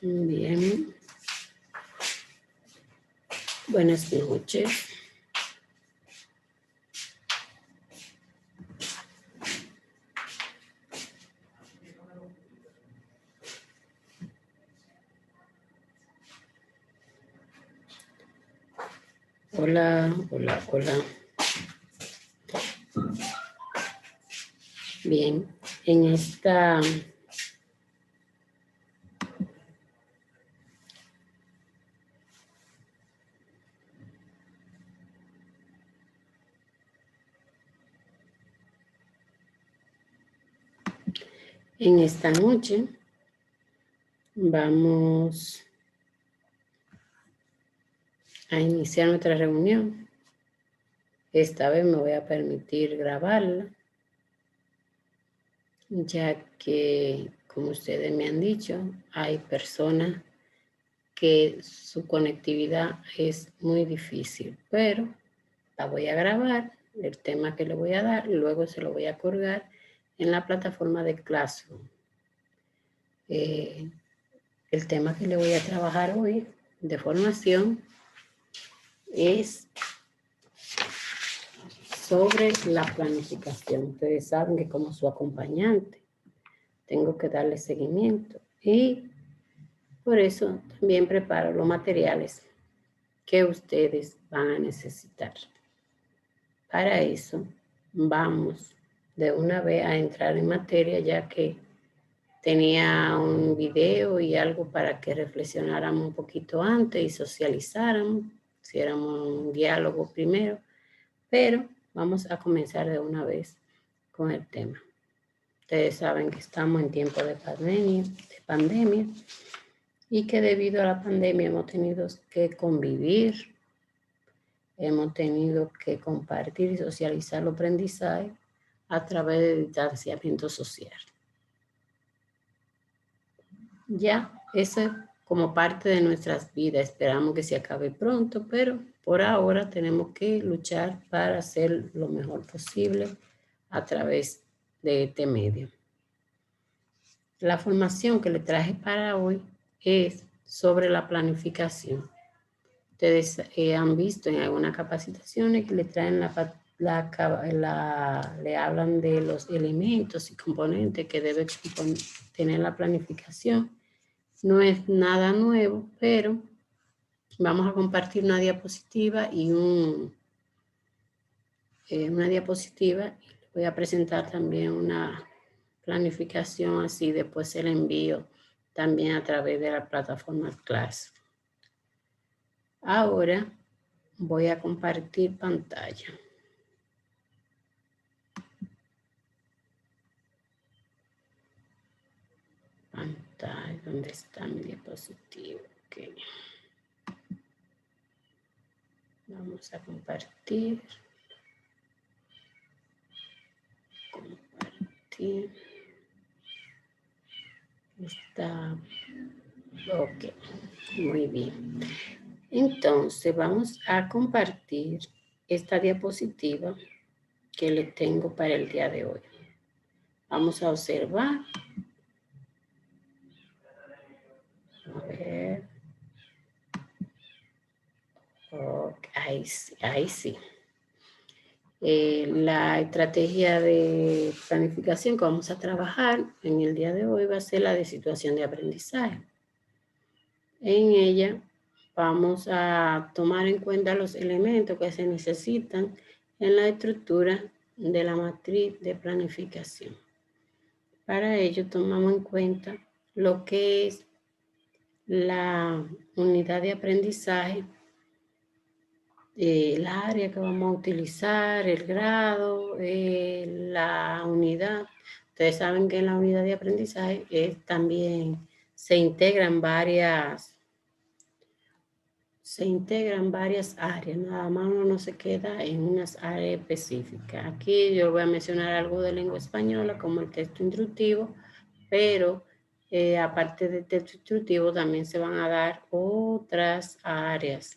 Bien. Buenas noches. Hola, hola, hola. Bien, en esta noche vamos a iniciar nuestra reunión. Esta vez me voy a permitir grabarla, ya que, como ustedes me han dicho, hay personas que su conectividad es muy difícil, pero la voy a grabar, el tema que le voy a dar, luego se lo voy a colgar en la plataforma de Classroom. El tema que le voy a trabajar hoy de formación es sobre la planificación. Ustedes saben que como su acompañante tengo que darle seguimiento y por eso también preparo los materiales que ustedes van a necesitar. Para eso vamos de una vez a entrar en materia, ya que tenía un video y algo para que reflexionáramos un poquito antes y socializáramos, hiciéramos un diálogo primero, pero vamos a comenzar de una vez con el tema. Ustedes saben que estamos en tiempo de pandemia y que debido a la pandemia hemos tenido que convivir, hemos tenido que compartir y socializar los aprendizajes a través de distanciamiento social. Ya, eso es como parte de nuestras vidas. Esperamos que se acabe pronto, pero por ahora tenemos que luchar para hacer lo mejor posible a través de este medio. La formación que le traje para hoy es sobre la planificación. Ustedes han visto en algunas capacitaciones que le traen le hablan de los elementos y componentes que debe tener la planificación. No es nada nuevo, pero vamos a compartir una diapositiva y una diapositiva. Voy a presentar también una planificación, así después se la envío también a través de la plataforma Class. Ahora voy a compartir pantalla. Pantalla, ¿dónde está mi diapositiva? Okay. Vamos a compartir. Compartir. Está. Ok, muy bien. Entonces vamos a compartir esta diapositiva que le tengo para el día de hoy. Vamos a observar. A ver. Okay, ahí sí. La estrategia de planificación que vamos a trabajar en el día de hoy va a ser la de situación de aprendizaje. En ella vamos a tomar en cuenta los elementos que se necesitan en la estructura de la matriz de planificación. Para ello tomamos en cuenta lo que es la unidad de aprendizaje, el área que vamos a utilizar, el grado, la unidad. Ustedes saben que en la unidad de aprendizaje también se integran varias áreas, nada más uno no se queda en unas áreas específicas. Aquí yo voy a mencionar algo de lengua española como el texto instructivo, pero aparte del texto instructivo también se van a dar otras áreas,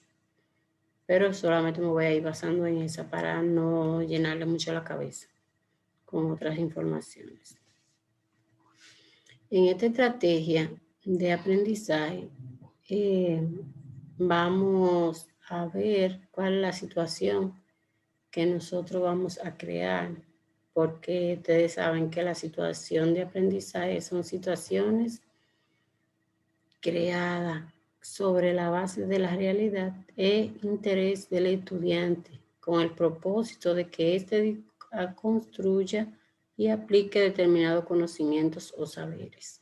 pero solamente me voy a ir basando en esa para no llenarle mucho la cabeza con otras informaciones. En esta estrategia de aprendizaje, vamos a ver cuál es la situación que nosotros vamos a crear, porque ustedes saben que la situación de aprendizaje son situaciones creadas sobre la base de la realidad e interés del estudiante, con el propósito de que éste construya y aplique determinados conocimientos o saberes.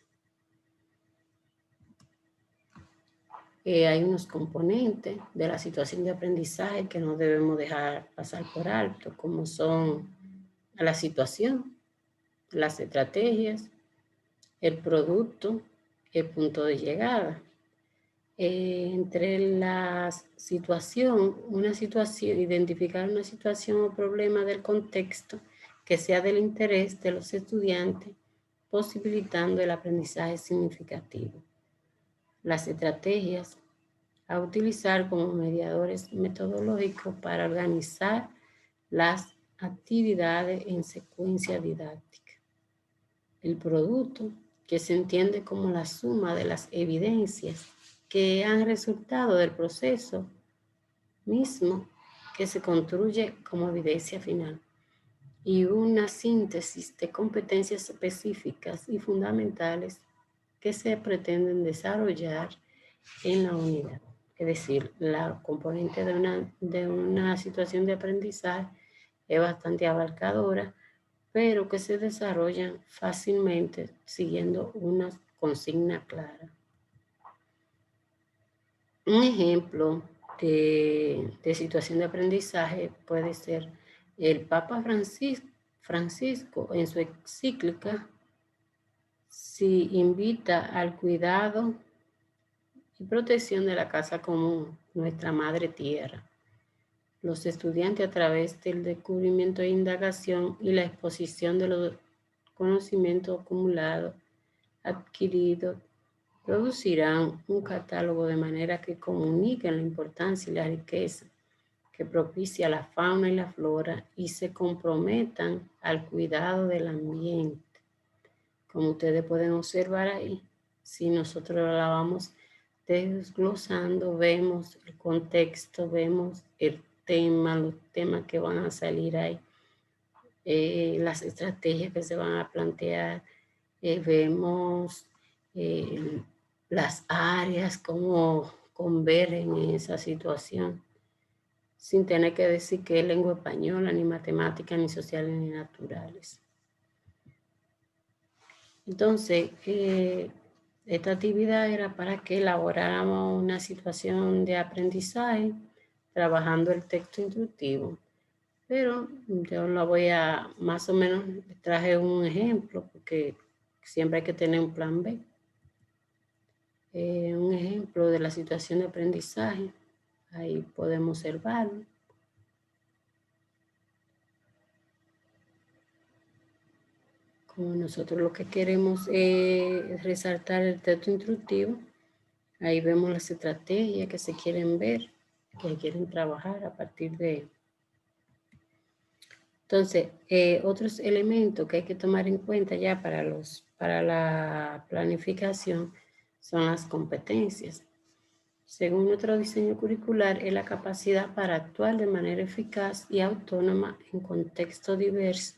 Hay unos componentes de la situación de aprendizaje que no debemos dejar pasar por alto, como son la situación, las estrategias, el producto, el punto de llegada. Entre la situación, identificar una situación o problema del contexto que sea del interés de los estudiantes, posibilitando el aprendizaje significativo. Las estrategias a utilizar como mediadores metodológicos para organizar las actividades en secuencia didáctica. El producto, que se entiende como la suma de las evidencias que han resultado del proceso mismo, que se construye como evidencia final, y una síntesis de competencias específicas y fundamentales que se pretenden desarrollar en la unidad. Es decir, la componente de una situación de aprendizaje es bastante abarcadora, pero que se desarrollan fácilmente siguiendo una consigna clara. Un ejemplo de situación de aprendizaje puede ser el Papa Francisco en su encíclica si invita al cuidado y protección de la casa común, nuestra madre tierra. Los estudiantes, a través del descubrimiento e indagación y la exposición de los conocimientos acumulados, adquiridos, producirán un catálogo de manera que comuniquen la importancia y la riqueza que propicia la fauna y la flora y se comprometan al cuidado del ambiente. Como ustedes pueden observar ahí, si nosotros la vamos desglosando, vemos el contexto, vemos el tema, los temas que van a salir ahí, las estrategias que se van a plantear, vemos las áreas, cómo convergen en esa situación, sin tener que decir que es lengua española, ni matemática, ni sociales, ni naturales. Entonces, esta actividad era para que elaboráramos una situación de aprendizaje trabajando el texto instructivo. Pero yo la voy a, más o menos, traje un ejemplo, porque siempre hay que tener un plan B. Un ejemplo de la situación de aprendizaje, ahí podemos observarlo. Como nosotros lo que queremos es resaltar el texto instructivo, ahí vemos las estrategias que se quieren ver, que quieren trabajar a partir de él. Entonces, otros elementos que hay que tomar en cuenta ya para la planificación son las competencias. Según nuestro diseño curricular, es la capacidad para actuar de manera eficaz y autónoma en contextos diversos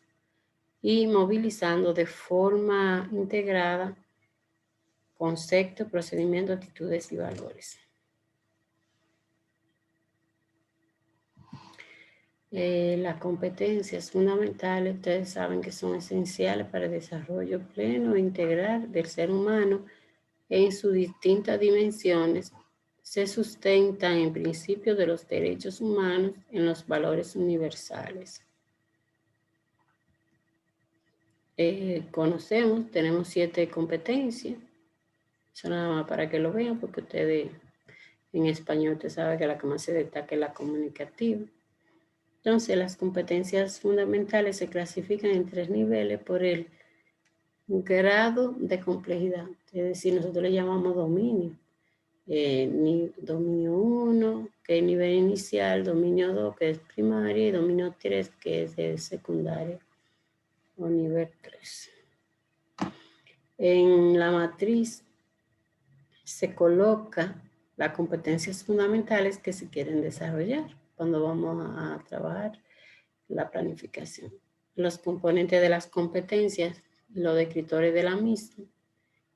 y movilizando de forma integrada conceptos, procedimientos, actitudes y valores. Las competencias fundamentales, ustedes saben que son esenciales para el desarrollo pleno e integral del ser humano en sus distintas dimensiones. Se sustentan en principios de los derechos humanos, en los valores universales. Tenemos 7 competencias. Eso nada más para que lo vean, porque ustedes en español, usted sabe que la que más se destaca es la comunicativa. Entonces, las competencias fundamentales se clasifican en 3 niveles por el grado de complejidad. Es decir, nosotros le llamamos dominio. Dominio 1, que es nivel inicial, dominio 2, que es primaria, y dominio 3, que es de secundaria, o nivel 3. En la matriz se coloca las competencias fundamentales que se quieren desarrollar cuando vamos a trabajar la planificación. Los componentes de las competencias, los descriptores de la misma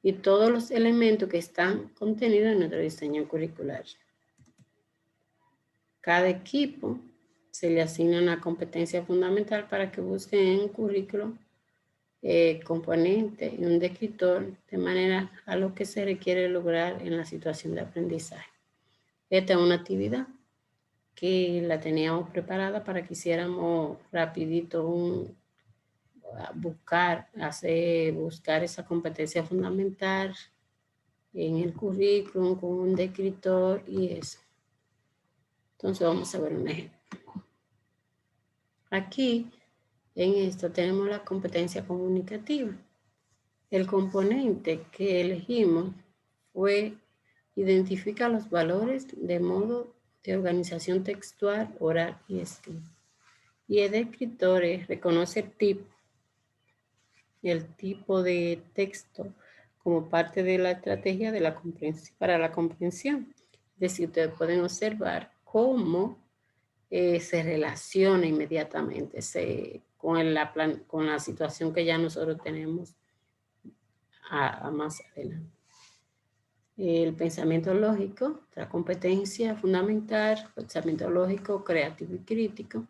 y todos los elementos que están contenidos en nuestro diseño curricular. Cada equipo se le asigna una competencia fundamental para que busquen en un currículo componente y un descriptor de manera a lo que se requiere lograr en la situación de aprendizaje. Esta es una actividad que la teníamos preparada para que hiciéramos rapidito buscar esa competencia fundamental en el currículum con un descriptor y eso. Entonces vamos a ver un ejemplo. Aquí en esto tenemos la competencia comunicativa. El componente que elegimos fue identificar los valores de modo de organización textual, oral y escrita. Y el descriptor reconoce el tipo de texto como parte de la estrategia de la comprensión, para la comprensión. Es decir, ustedes pueden observar cómo se relaciona inmediatamente con la situación que ya nosotros tenemos más adelante. El pensamiento lógico, la competencia fundamental, pensamiento lógico, creativo y crítico.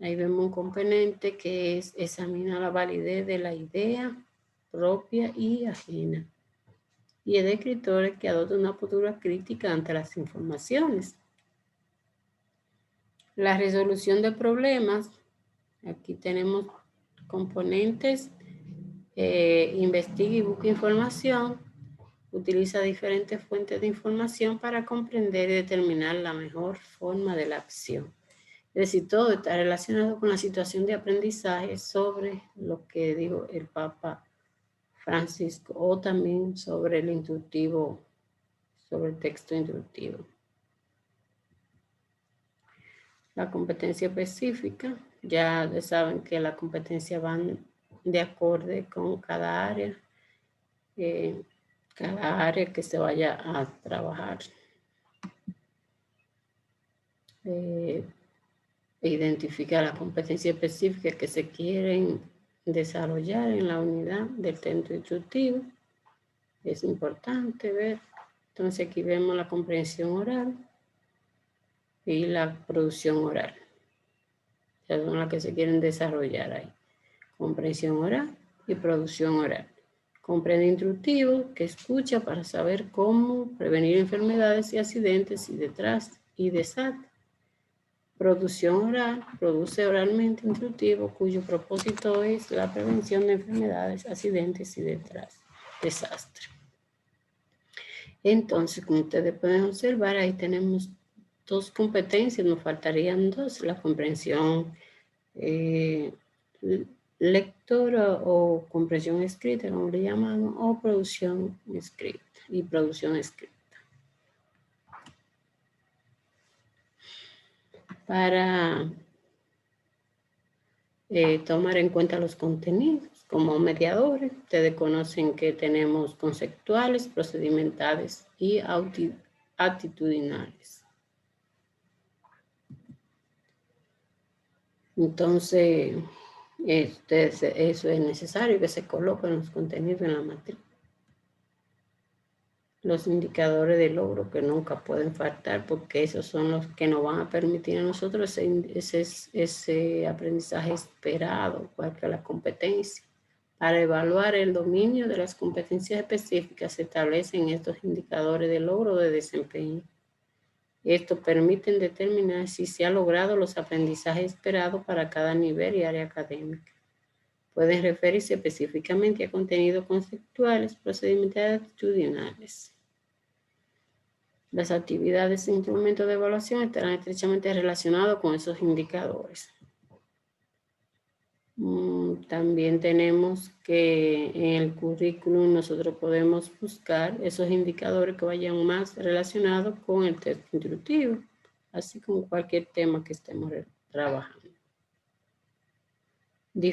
Ahí vemos un componente que examina la validez de la idea propia y ajena. Y el descriptor que adopta una postura crítica ante las informaciones. La resolución de problemas. Aquí tenemos componentes. Investiga y busca información. Utiliza diferentes fuentes de información para comprender y determinar la mejor forma de la acción. Es decir, todo está relacionado con la situación de aprendizaje sobre lo que digo el Papa Francisco o también sobre el instructivo, sobre el texto instructivo. La competencia específica, ya saben que las competencias van de acorde con cada área que se vaya a trabajar. Identifica las competencias específicas que se quieren desarrollar en la unidad del texto instructivo. Es importante ver. Entonces aquí vemos la comprensión oral y la producción oral. Esas son las que se quieren desarrollar ahí. Comprensión oral y producción oral. Comprende instructivo, que escucha para saber cómo prevenir enfermedades y accidentes y desastres. Producción oral, produce oralmente instructivo, cuyo propósito es la prevención de enfermedades, accidentes y desastres. Entonces, como ustedes pueden observar, ahí tenemos dos competencias, nos faltarían dos, la comprensión lectora o comprensión escrita, como le llaman, o producción escrita y producción escrita. Para tomar en cuenta los contenidos como mediadores, ustedes conocen que tenemos conceptuales, procedimentales y actitudinales. Entonces, eso es necesario que se coloquen los contenidos en la matriz. Los indicadores de logro que nunca pueden faltar porque esos son los que nos van a permitir a nosotros ese aprendizaje esperado, cual que la competencia. Para evaluar el dominio de las competencias específicas se establecen estos indicadores de logro o de desempeño. Estos permiten determinar si se han logrado los aprendizajes esperados para cada nivel y área académica. Pueden referirse específicamente a contenidos conceptuales, procedimentales y actitudinales. Las actividades e instrumentos de evaluación estarán estrechamente relacionados con esos indicadores. También tenemos que en el currículum nosotros podemos buscar esos indicadores que vayan más relacionados con el texto instructivo, así como cualquier tema que estemos trabajando. Un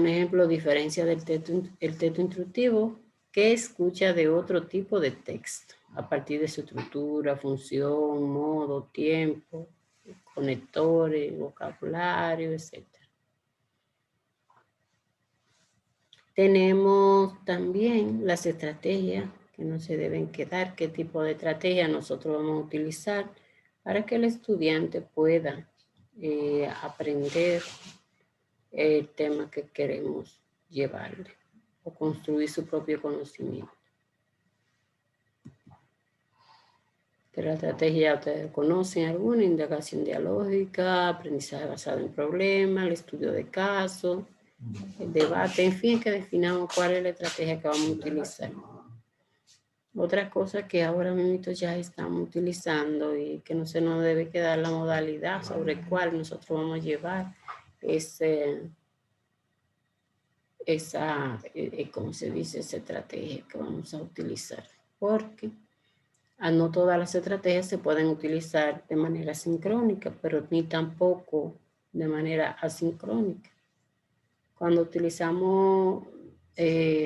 ejemplo, diferencia del texto instructivo que escucha de otro tipo de texto, a partir de su estructura, función, modo, tiempo, conectores, vocabulario, etc. Tenemos también las estrategias que no se deben quedar, qué tipo de estrategia nosotros vamos a utilizar para que el estudiante pueda aprender el tema que queremos llevarle o construir su propio conocimiento. Que la estrategia ustedes conocen alguna: indagación dialógica, aprendizaje basado en problemas, el estudio de casos, el debate, en fin, que definamos cuál es la estrategia que vamos a utilizar. Otra cosa que ahora mismo ya estamos utilizando y que no se nos debe quedar la modalidad sobre cuál nosotros vamos a llevar es ¿cómo se dice? Esa estrategia que vamos a utilizar. Porque no todas las estrategias se pueden utilizar de manera sincrónica, pero ni tampoco de manera asincrónica. Cuando utilizamos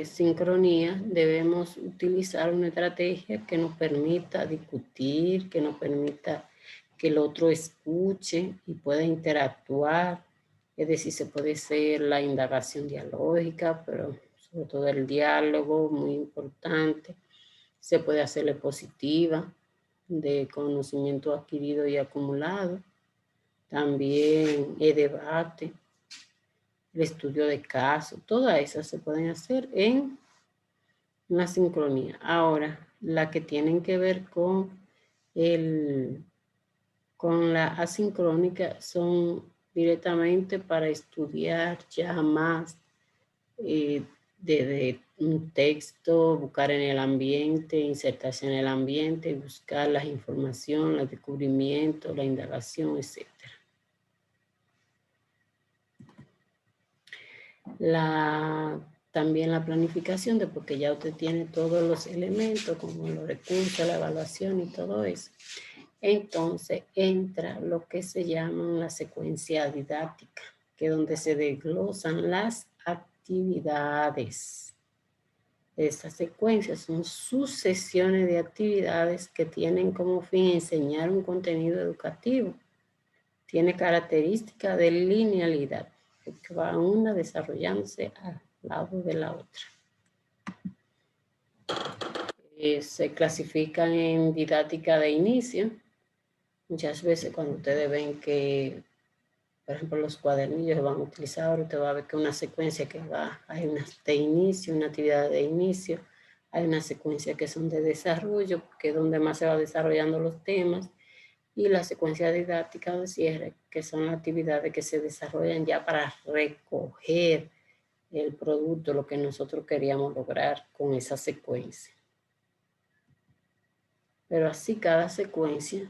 sincronía, debemos utilizar una estrategia que nos permita discutir, que nos permita que el otro escuche y pueda interactuar. Es decir, se puede hacer la indagación dialógica, pero sobre todo el diálogo, muy importante. Se puede hacer la expositiva, de conocimiento adquirido y acumulado. También el debate, el estudio de casos, todas esas se pueden hacer en la sincronía. Ahora, la que tienen que ver con la asincrónica son directamente para estudiar ya más de un texto, buscar en el ambiente, insertarse en el ambiente, buscar la información, el descubrimiento, la indagación, etc. También la planificación, después que ya usted tiene todos los elementos, como los recursos, la evaluación y todo eso. Entonces entra lo que se llama la secuencia didáctica, que es donde se desglosan las actividades. Estas secuencias son sucesiones de actividades que tienen como fin enseñar un contenido educativo. Tiene característica de linealidad, que va una desarrollándose al lado de la otra. Se clasifican en didáctica de inicio. Muchas veces cuando ustedes ven que, por ejemplo, los cuadernillos van a utilizar, ahora usted va a ver que una secuencia que hay una de inicio, una actividad de inicio, hay una secuencia que son de desarrollo, que es donde más se va desarrollando los temas, y la secuencia didáctica de cierre, que son las actividades que se desarrollan ya para recoger el producto, lo que nosotros queríamos lograr con esa secuencia. Pero así cada secuencia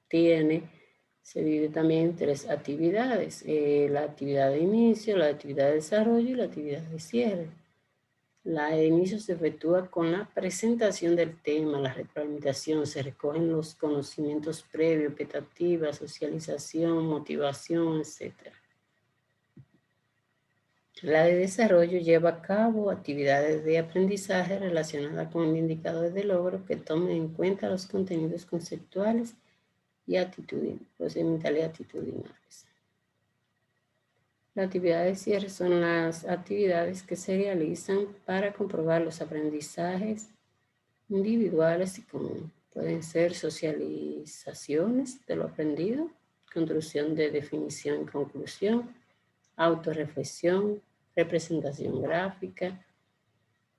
se divide también en 3 actividades: la actividad de inicio, la actividad de desarrollo y la actividad de cierre. La de inicio se efectúa con la presentación del tema, la retroalimentación, se recogen los conocimientos previos, expectativas, socialización, motivación, etc. La de desarrollo lleva a cabo actividades de aprendizaje relacionadas con indicadores de logro que tomen en cuenta los contenidos conceptuales y procedimentales actitudinales. Las actividades de cierre son las actividades que se realizan para comprobar los aprendizajes individuales y comunes. Pueden ser socializaciones de lo aprendido, construcción de definición y conclusión, autorreflexión, representación gráfica,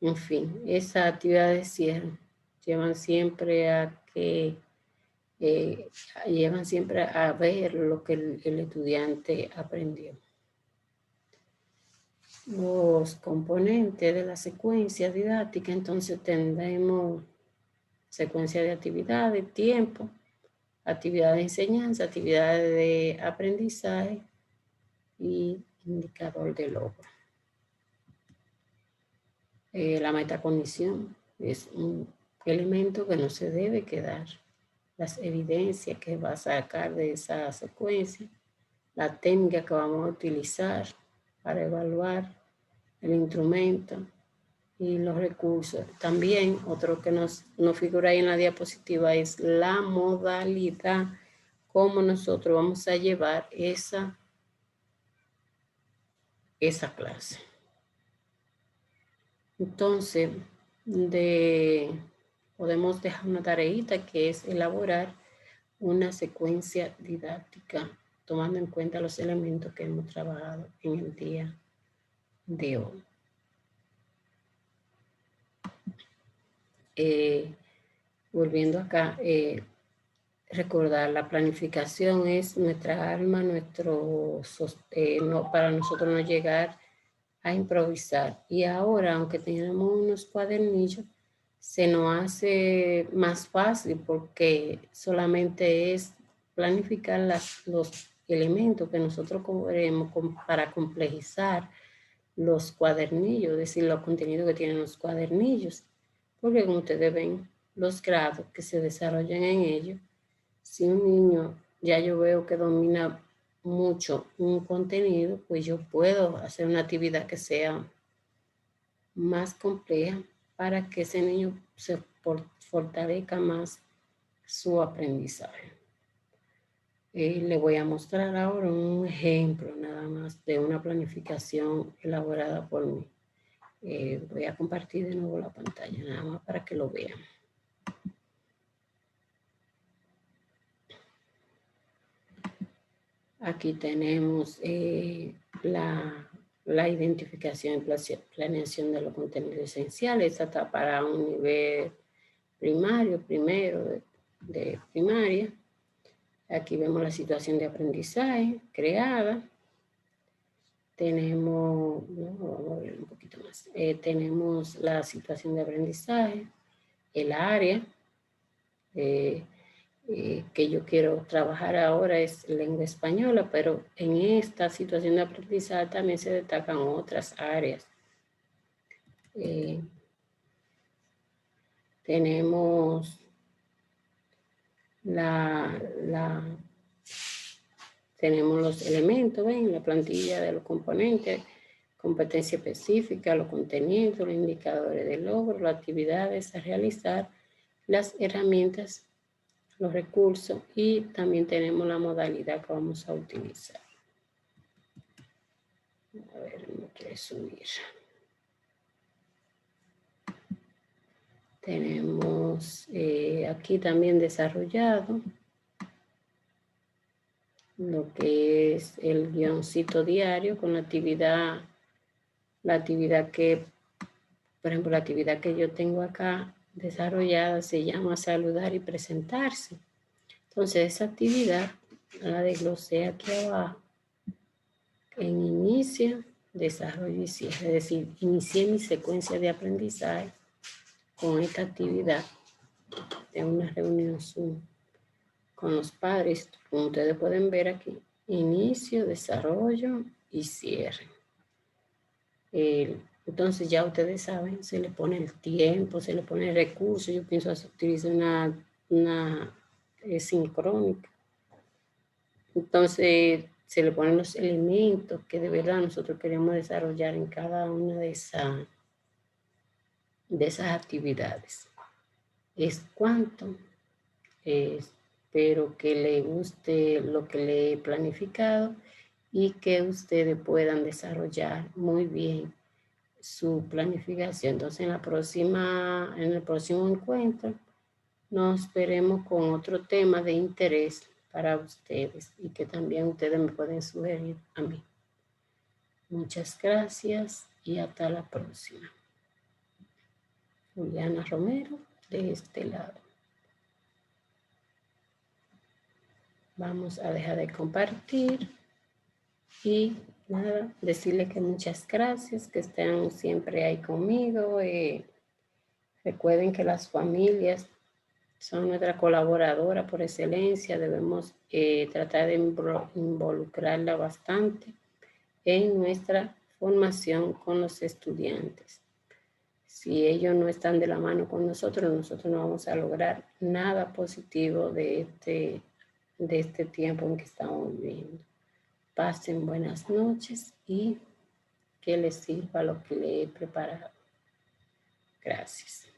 en fin, esas actividades de cierre llevan siempre a ver lo que el estudiante aprendió. Los componentes de la secuencia didáctica, entonces tendremos secuencia de actividades, tiempo, actividades de enseñanza, actividades de aprendizaje y indicador de logro. La metacognición es un elemento que no se debe quedar. Las evidencias que va a sacar de esa secuencia, la técnica que vamos a utilizar para evaluar el instrumento y los recursos. También otro que nos figura ahí en la diapositiva es la modalidad, cómo nosotros vamos a llevar esa clase. Entonces, podemos dejar una tareita que es elaborar una secuencia didáctica tomando en cuenta los elementos que hemos trabajado en el día de hoy. Volviendo acá, recordar, la planificación es nuestra alma, para nosotros no llegar a improvisar. Y ahora, aunque tenemos unos cuadernillos, se nos hace más fácil porque solamente es planificar los elementos que nosotros queremos para complejizar los cuadernillos, es decir, los contenidos que tienen los cuadernillos. Porque como ustedes ven, los grados que se desarrollan en ellos, si un niño ya yo veo que domina mucho un contenido, pues yo puedo hacer una actividad que sea más compleja para que ese niño se fortalezca más su aprendizaje. Le voy a mostrar ahora un ejemplo nada más de una planificación elaborada por mí. Voy a compartir de nuevo la pantalla nada más para que lo vean. Aquí tenemos la identificación y planeación de los contenidos esenciales. Esta está para un nivel primario, primero de primaria. Aquí vemos la situación de aprendizaje creada. Tenemos, vamos a ver un poquito más. Tenemos la situación de aprendizaje, el área que yo quiero trabajar ahora es lengua española, pero en esta situación de aprendizaje también se destacan otras áreas. Tenemos tenemos los elementos, ven, la plantilla de los componentes, competencia específica, los contenidos, los indicadores de logro, las actividades a realizar, las herramientas, los recursos y también tenemos la modalidad que vamos a utilizar. A ver, me quiere subir. Tenemos aquí también desarrollado lo que es el guioncito diario con la actividad que, por ejemplo, la actividad que yo tengo acá desarrollada se llama saludar y presentarse. Entonces, esa actividad la desglosé aquí abajo en inicio, desarrollo y cierre. Es decir, inicié mi secuencia de aprendizaje con esta actividad de una reunión Zoom con los padres, como ustedes pueden ver aquí, inicio, desarrollo y cierre. Entonces ya ustedes saben, se le pone el tiempo, se le pone el recurso. Yo pienso utilizar una sincrónica. Entonces se le ponen los elementos que de verdad nosotros queremos desarrollar en cada una de esas actividades. Es cuánto. Espero que le guste lo que le he planificado y que ustedes puedan desarrollar muy bien su planificación. Entonces, en el próximo encuentro, nos veremos con otro tema de interés para ustedes y que también ustedes me pueden sugerir a mí. Muchas gracias y hasta la próxima. Juliana Romero, de este lado. Vamos a dejar de compartir y nada, decirles que muchas gracias, que estén siempre ahí conmigo. Recuerden que las familias son nuestra colaboradora por excelencia. Debemos tratar de involucrarla bastante en nuestra formación con los estudiantes. Si ellos no están de la mano con nosotros, nosotros no vamos a lograr nada positivo de este tiempo en que estamos viviendo. Pasen buenas noches y que les sirva lo que les he preparado. Gracias.